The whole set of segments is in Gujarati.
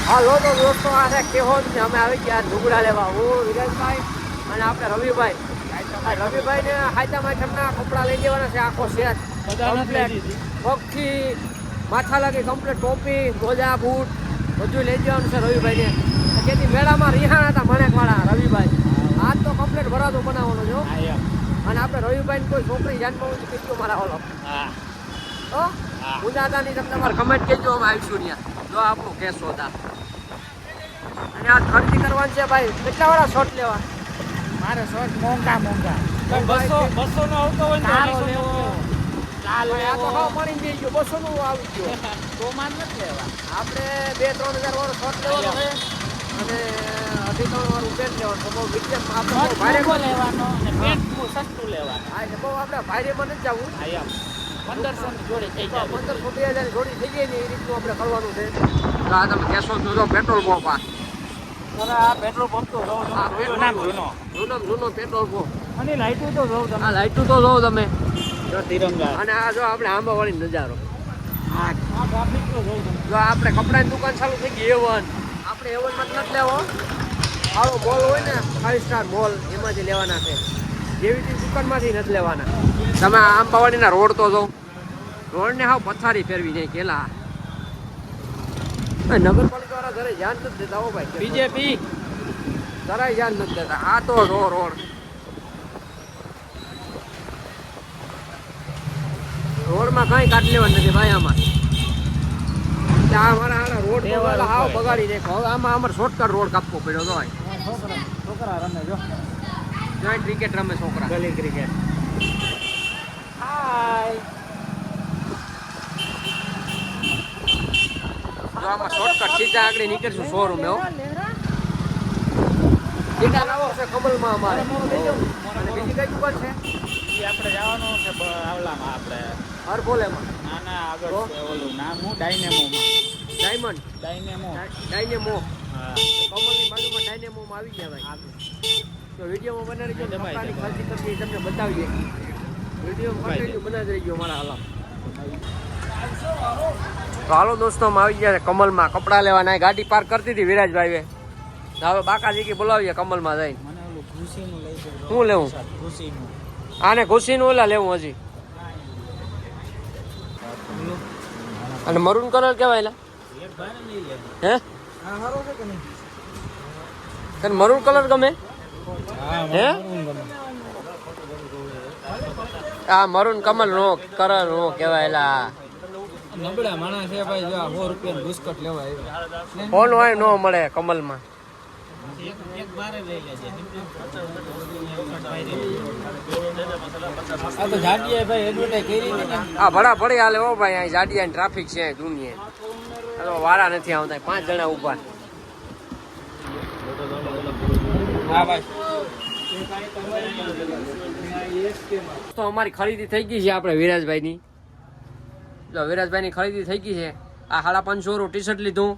હાલો તો દોસ્તો આ છે કેહોદ ને અમે આવી ગયા ઢુકડા લેવા હું વિરેશભાઈ અને આપણે રવિભાઈ રવિભાઈ ને હાયતામાં તમને કપડાં લઈ દેવાના છે આખો સેટ પગથી માથા લાગી કમ્પ્લીટ ટોપી મોજા બૂટ બધું લઈ જવાનું છે રવિભાઈ ને જેથી મેળામાં રિહાણા હતા મણેકવાળા રવિભાઈ આજ તો કમ્પ્લીટ ભરાતો બનાવવાનો છો અને આપણે રવિભાઈ ને કોઈ છોકરી જાનમાં કેટલું મારા ઓલો ઉદાદાની તમને તમારે કમેન્ટ કહેજો અમે આવીશું ત્યાં જો આપણું કેસ હતા અને આ ખરીદી કરવાની છે ભાઈ કેટલા વાળા શોટ લેવા મારે શોટ મોંઘા 200 નો આવતો હોય ને આ તો ભાવ મળી જઈ ગયો 200 નું આવી ગયો તો માન નથી લેવા આપણે 2-3 હજાર વાળો શોટ લેવાનો છે અને 2-3 વાળું પેન્ટ લેવાનું તો બહુ વિજ્ઞાન આપણે ભારે લેવાનો અને પેન્ટ સસ્તું લેવાનું હા એટલે બહુ આપણે ભારેમાં નથી જવું 1500 ની જોડી થઈ જાય 1500-2000 જોડી થઈ જાય ને એ રીતનું આપણે કરવાનું છે તો આ તમે કેશો તો પેટ્રોલ પંપ આ પેટ્રોલ પંપ તો જૂનો પેટ્રોલ પંપ અને લાઈટું તો જોઉં તમે આ લાઈટું તો જોવો તમે જો તિરંગા અને આ જો આપણે આંબાવાળી નજારો આ ટ્રાફિક તો જોઉં તમે જો આપણે કપડાની દુકાન ચાલુ થઈ ગઈ A1 આપણે A1 માં નથી લેવો આવો મોલ હોય ને 5 સ્ટાર મોલ એમાંથી લેવાના છે જેવી દુકાનમાંથી નથી લેવાના તમે આંબાવાડીના રોડ તો જો રોડને હાવ પથારી ફેરવી નહીં કેલા નગરપાલિકા વાળા ઘરે ધ્યાન નથી દેતા હો ભાઈ બીજેપી જરાય ધ્યાન નથી દેતા આ તો રોડ રોડમાં કઈ કાઢ લેવાનું નથી ભાઈ આમાં અમારા રોડ હાવ બગાડી નાખો હવે આમાં અમારે શોર્ટકટ રોડ કાપવો પડ્યો તો છોકરા રમે જો જોઈન્ટ ક્રિકેટ રમે છોકરા ગલી ક્રિકેટ હાય જો આમાં શોર્ટકટ સીધા આગળ નીકળશું શોરૂમ એવો સીધા લાવો છે કમલમાં અમારે અને બીજી કઈ દુકાન છે એ આપણે જવાનું છે આવલામાં આપણે હર બોલેમાં ના આગળ છે ઓલું નામ હું ડાયનેમોમાં ડાયનેમો હા કમલની બાજુમાં ડાયનેમોમાં આવી ગયા ભાઈ તો વિડીયોમાં બનાવી જો કપડાની ખરીદી કરવી તમને બતાવીએ વિડીયો કન્ટિન્યુ બનાવી રહીજો મારા હાલા તો હાલો દોસ્તો અમે આવી ગયા કમલમાં કપડાં લેવાના ગાડી પાર્ક કરતી હતી વિરાજભાઈએ હવે બાકાજી કે બોલાવીએ કમલમાં જઈને મને ઓલું ખુશીનું લઈ દે શું લેવું ખુશીનું આને ખુશીનું ઓલા લેવું હજી અને મરૂન કલર કેવાય એક ભાઈને લઈ લે હે આ સારો છે કે નહીં તને મરૂન કલર ગમે હે આ મરૂન કમલ નો કલર નો કેવાય એલા નબળા માણસ છે ભાઈ જો 100 રૂપિયાનું બિસ્કટ લેવા આવ્યા ફોન હોય નો મળે કમલમાં એક બારે લઈ લેજે આ તો જાડીએ ભાઈ એડવર્ટાઈઝ કરી ને આ ભડા ભડી હાલે હો ભાઈ અહીં જાડિયા ટ્રાફિક છે દુનિયા વાળા નથી આવતા 5 જણા ઉભા હા ભાઈ તો અમારી ખરીદી થઈ ગઈ છે આપણે વિરાજભાઈની જો વિરાજભાઈની ખરીદી થઈ ગઈ છે આ 550 નું ટી શર્ટ લીધું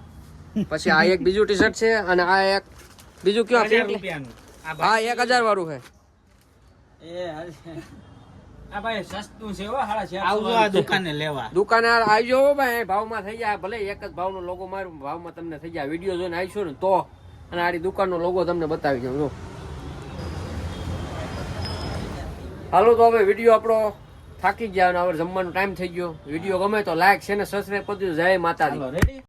પછી આ એક બીજું ટી શર્ટ છે અને આ એક બીજું કયો રૂપિયાનું હા 1000 વાળું છે આ ભાઈ સસ્તું છે હો 450 આ દુકાને લેવા દુકાને આવજો ભાઈ ભાવમાં થઈ જાય ભલે એક જ ભાવનો લોગો મારું ભાવમાં તમને થઈ જાય વિડીયો જોઈને આવશો ને તો અને આડી દુકાનનો લોગો તમને બતાવી દઉં જો હાલો તો હવે વિડીયો આપણો થાકી ગયા અને હવે જમવાનો ટાઈમ થઈ ગયો વિડીયો ગમે તો લાઈક છે ને સબસ્ક્રાઈબ કરજો જય માતાજી રેડી